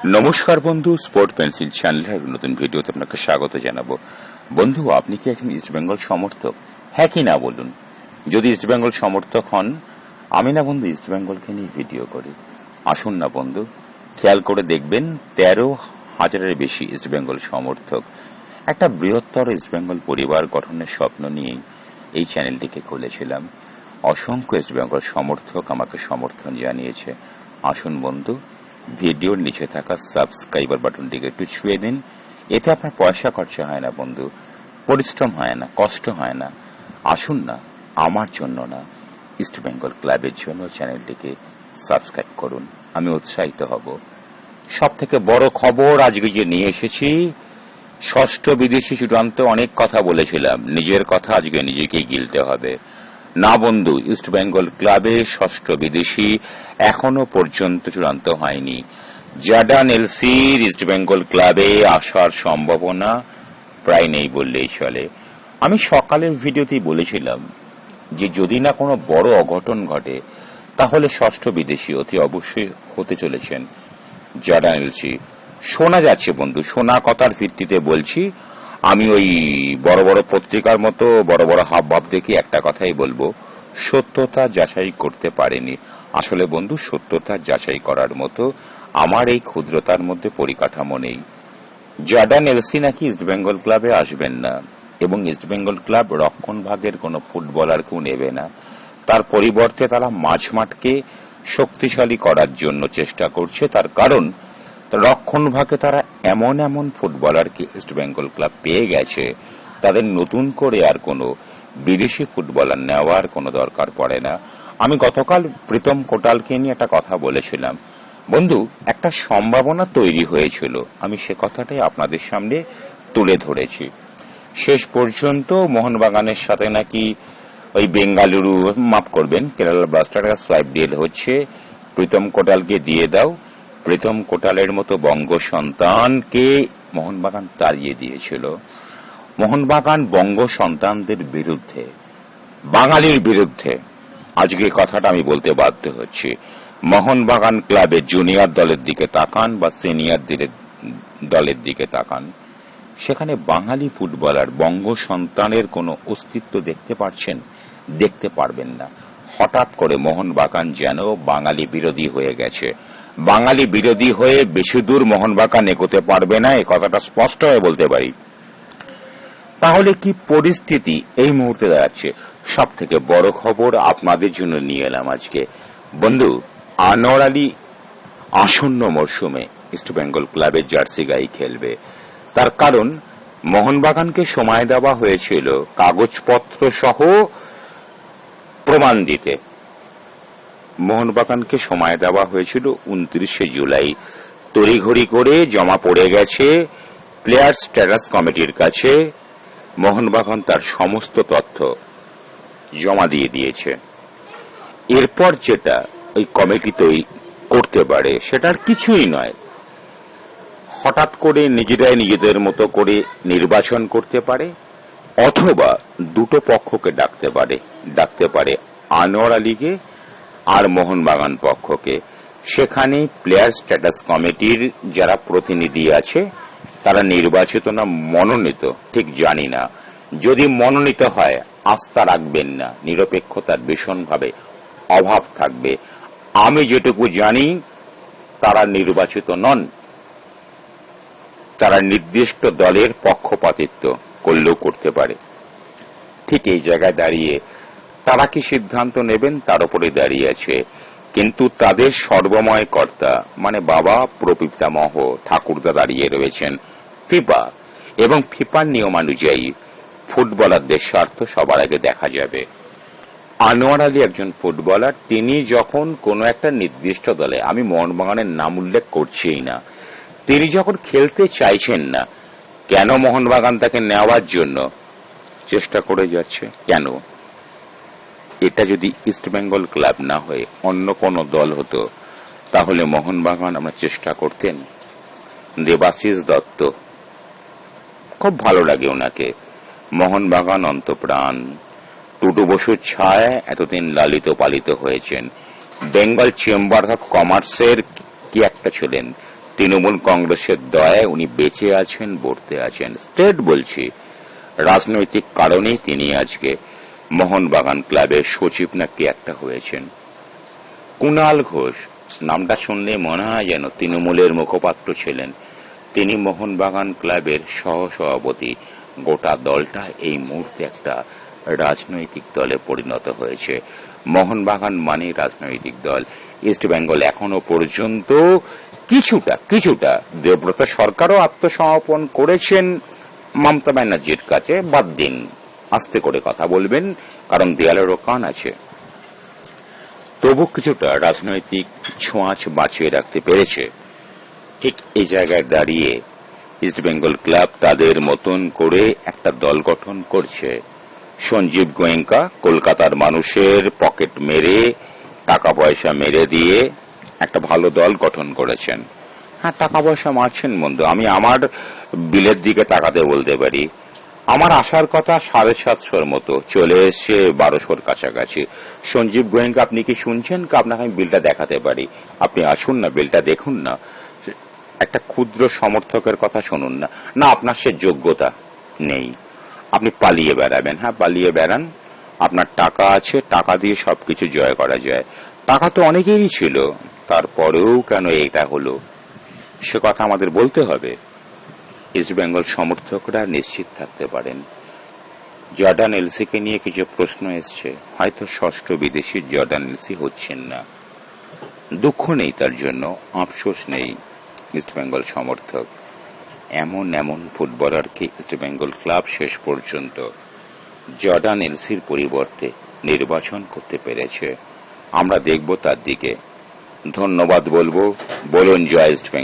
নমস্কার বন্ধু, sport pencil চ্যানেলের নতুন ভিডিওতে আপনাকে স্বাগত জানাবো। বন্ধু, আপনি কি একজন ইস্টবেঙ্গল সমর্থক? হ্যাঁ কি না বলুন। যদি ইস্টবেঙ্গল সমর্থক হন, আমি না বন্ধু ইস্টবেঙ্গলকে নিয়ে ভিডিও করি। আসুন না বন্ধু, খেয়াল করে দেখবেন 13,000-এর বেশি ইস্টবেঙ্গল সমর্থক। একটা বৃহত্তর ইস্টবেঙ্গল পরিবার গঠনের স্বপ্ন নিয়েই এই চ্যানেলটিকে খুলেছিলাম। অসংখ্য ইস্টবেঙ্গল সমর্থক আমাকে সমর্থন জানিয়েছে। আসুন বন্ধু, ভিডিওর নিচে থাকা সাবস্ক্রাইবার বাটনটিকে একটু ছুঁয়ে দিন। এতে আপনার পয়সা খরচা হয় না বন্ধু, পরিশ্রম হয় না, কষ্ট হয় না। আসুন না, আমার জন্য না, ইস্টবেঙ্গল ক্লাবের জন্য চ্যানেলটিকে সাবস্ক্রাইব করুন। আমি উৎসাহিত হব। সব থেকে বড় খবর আজকে যে নিয়ে এসেছি, ষষ্ঠ বিদেশি চূড়ান্ত। অনেক কথা বলেছিলাম, নিজের কথা আজকে নিজেকেই গিলতে হবে। না বন্ধু, ইস্টবেঙ্গল ক্লাবে ষষ্ঠ বিদেশি এখনো পর্যন্ত চূড়ান্ত হয়নি। জর্ডান এলসির ইস্টবেঙ্গল ক্লাবে আসার সম্ভাবনা প্রায় নেই বললেই চলে। আমি সকালের ভিডিওতেই বলেছিলাম যে যদি না কোনো বড় অঘটন ঘটে, তাহলে ষষ্ঠ বিদেশি অতি অবশ্যই হতে চলেছেন জর্ডান এলসি। শোনা যাচ্ছে বন্ধু, শোনা কথার ভিত্তিতে বলছি। আমি ওই বড় বড় পত্রিকার মতো বড় বড় হাবভাব দেখে একটা কথাই বলবো, সত্যতা যাচাই করতে পারেনি। আসলে বন্ধু, সত্যতা যাচাই করার মতো আমার এই ক্ষুদ্রতার মধ্যে পরিকাঠামো নেই। জর্ডান এলসি নাকি ইস্টবেঙ্গল ক্লাবে আসবেন না, এবং ইস্টবেঙ্গল ক্লাব রক্ষণ ভাগের কোন ফুটবলারকেও নেবে না। তার পরিবর্তে তারা মাঝমাঠকে শক্তিশালী করার জন্য চেষ্টা করছে। তার কারণ, রক্ষণ ভাগে তারা এমন এমন ফুটবলারকে ইস্টবেঙ্গল ক্লাব পেয়ে গেছে, তাদের নতুন করে আর কোনো বিদেশি ফুটবলার নেওয়ার কোনো দরকার পড়ে না। আমি গতকাল প্রীতম কোটালকে নিয়ে একটা কথা বলেছিলাম বন্ধু, একটা সম্ভাবনা তৈরি হয়েছিল, আমি সে কথাটাই আপনাদের সামনে তুলে ধরেছি। শেষ পর্যন্ত মোহনবাগানের সাথে নাকি ওই বেঙ্গালুরু, মাফ করবেন, কেরালা ব্লাস্টারের সোয়াইপ ডিল হচ্ছে, প্রীতম কোটালকে দিয়ে দাও। প্রীতম কোটালের মতো বঙ্গ সন্তানকে মোহনবাগান তাড়িয়ে দিয়েছিল। মোহনবাগান বঙ্গ সন্তানদের বিরুদ্ধে, বাঙালির বিরুদ্ধে। আজকে কথাটা আমি বলতে বাধ্য হচ্ছি। মোহনবাগান ক্লাবের জুনিয়র দলের দিকে তাকান বা সিনিয়র দলের দিকে তাকান, সেখানে বাঙালি ফুটবলার বঙ্গ সন্তানের কোনো অস্তিত্ব দেখতে পাচ্ছেন? দেখতে পারবেন না। হঠাৎ করে মোহনবাগান যেন বাঙালি বিরোধী হয়ে গেছে। বাঙালি বিরোধী হয়ে বেশি দূর মোহনবাগান এগোতে পারবে না, এই কথাটা স্পষ্ট হয়ে বলতে পারি। তাহলে কি পরিস্থিতি এই মুহূর্তে দাঁড়াচ্ছে? সব থেকে বড় খবর আপনাদের জন্য নিয়ে এলাম আজকে বন্ধু। আনোয়ার আলী আসন্ন মরশুমে ইস্টবেঙ্গল ক্লাবের জার্সি গায়ে খেলবে। তার কারণ, মোহনবাগানকে সময় দেওয়া হয়েছিল কাগজপত্র সহ প্রমাণ দিতে। মোহনবাগানকে সময় দেওয়া হয়েছিল 29শে জুলাই। তড়িঘড়ি করে জমা পড়ে গেছে প্লেয়ার স্ট্যাটাস কমিটির কাছে। মোহনবাগান তার সমস্ত তথ্য জমা দিয়ে দিয়েছে। এরপর যেটা ওই কমিটি তৈরি করতে পারে, সেটার কিছুই নয়। হঠাৎ করে নিজেরাই নিজেদের মতো করে নির্বাচন করতে পারে, অথবা দুটো পক্ষকে ডাকতে পারে আনোয়ার আলীকে আর মোহনবাগান পক্ষকে। সেখানে প্লেয়ার স্ট্যাটাস কমিটির যারা প্রতিনিধি আছে, তারা নির্বাচিত না মনোনীত ঠিক জানি না। যদি মনোনীত হয়, আস্থা রাখবেন না, নিরপেক্ষতার ভীষণভাবে অভাব থাকবে। আমি যেটুকু জানি, তারা নির্বাচিত নন, তারা নির্দিষ্ট দলের পক্ষপাতিত্ব করলেও করতে পারে। ঠিক এই জায়গায় দাঁড়িয়ে তারা কি সিদ্ধান্ত নেবেন তার উপরে দাঁড়িয়ে আছে। কিন্তু তাদের সর্বময় কর্তা মানে বাবা প্রপিতামহ ঠাকুরদা দাঁড়িয়ে রয়েছেন ফিফা, এবং ফিফার নিয়মানুযায়ী ফুটবলারদের স্বার্থ সবার আগে দেখা যাবে। আনোয়ার আলী একজন ফুটবলার, তিনি যখন কোন একটা নির্দিষ্ট দলে, আমি মোহনবাগানের নাম উল্লেখ করছিই না, তিনি যখন খেলতে চাইছেন না, কেন মোহনবাগান তাকে নেওয়ার জন্য চেষ্টা করে যাচ্ছে? কেন? এটা যদি ইস্টবেঙ্গল ক্লাব না হয়ে অন্য কোন দল হতো, তাহলে মোহনবাগান আমরা চেষ্টা করতেন। দেবাশিস দত্ত, খুব ভালো লাগে ওনাকে, মোহনবাগান অন্তঃপ্রাণ। টুটু বসুর ছায় এতদিন লালিত পালিত হয়েছেন। বেঙ্গল চেম্বার অফ কমার্সের কি একটা ছিলেন, তৃণমূল কংগ্রেসের দয়ায় উনি বেঁচে আছেন, বর্তে আছেন। স্টেট বলছি, রাজনৈতিক কারণেই তিনি আজকে মোহনবাগান ক্লাবের সচিব নাকি একটা হয়েছেন। কুণাল ঘোষ নামটা শুনলে মনে হয় যেন তৃণমূলের মুখপাত্র ছিলেন। তিনি মোহনবাগান ক্লাবের সহসভাপতি। গোটা দলটা এই মুহূর্তে একটা রাজনৈতিক দলে পরিণত হয়েছে। মোহনবাগান মানে রাজনৈতিক দল। ইস্টবেঙ্গল এখনো পর্যন্ত কিছুটা দেবব্রত সরকারও আত্মসমর্পণ করেছেন মমতা ব্যানার্জির কাছে। বাদ দিন, আস্তে করে কথা বলবেন, কারণ দেয়ালেরও কান আছে। তবু কিছুটা রাজনৈতিক ছোঁয়াচ বাঁচিয়ে রাখতে পেরেছে। ঠিক এই জায়গায় দাঁড়িয়ে ইস্টবেঙ্গল ক্লাব তাদের মতন করে একটা দল গঠন করছে। সঞ্জীব গোয়েঙ্কা কলকাতার মানুষের পকেট মেরে, টাকা পয়সা মেরে দিয়ে একটা ভালো দল গঠন করেছেন। হ্যাঁ, টাকা পয়সা মারছেন বন্ধু, আমি আমার বিলের দিকে তাকাতে বলতে পারি। আমার আসার কথা 750 মতো, চলে এসছে 1200 কাছাকাছি। সঞ্জীব গোয়েঙ্কা, আপনি কি শুনছেন? আপনাকে আমি বিলটা দেখাতে পারি, আপনি আসুন না, বিলটা দেখুন না। একটা ক্ষুদ্র সমর্থকের কথা শুনুন না। না, আপনার সে যোগ্যতা নেই, আপনি পালিয়ে বেড়াবেন। হ্যাঁ, পালিয়ে বেড়ান, আপনার টাকা আছে, টাকা দিয়ে সবকিছু জয় করা যায়। টাকা তো অনেকেরই ছিল, তারপরেও কেন এটা হলো সে কথা আমাদের বলতে হবে। ইস্টবেঙ্গল সমর্থকরা নিশ্চিত থাকতে পারেন, জর্ডান এলসিকে নিয়ে কিছু প্রশ্ন এসছে, হয়তো ষষ্ঠ বিদেশি জর্ডান এলসি হচ্ছেন না। দুঃখ নেই তার জন্য, আফসোস নেই। ইস্টবেঙ্গল সমর্থক এমন ফুটবলারকে ইস্টবেঙ্গল ক্লাব শেষ পর্যন্ত জর্ডান এলসির পরিবর্তে নির্বাচন করতে পেরেছে। আমরা দেখব তার দিকে। ধন্যবাদ বলবো। বলুন জয় ইস্টবেঙ্গল।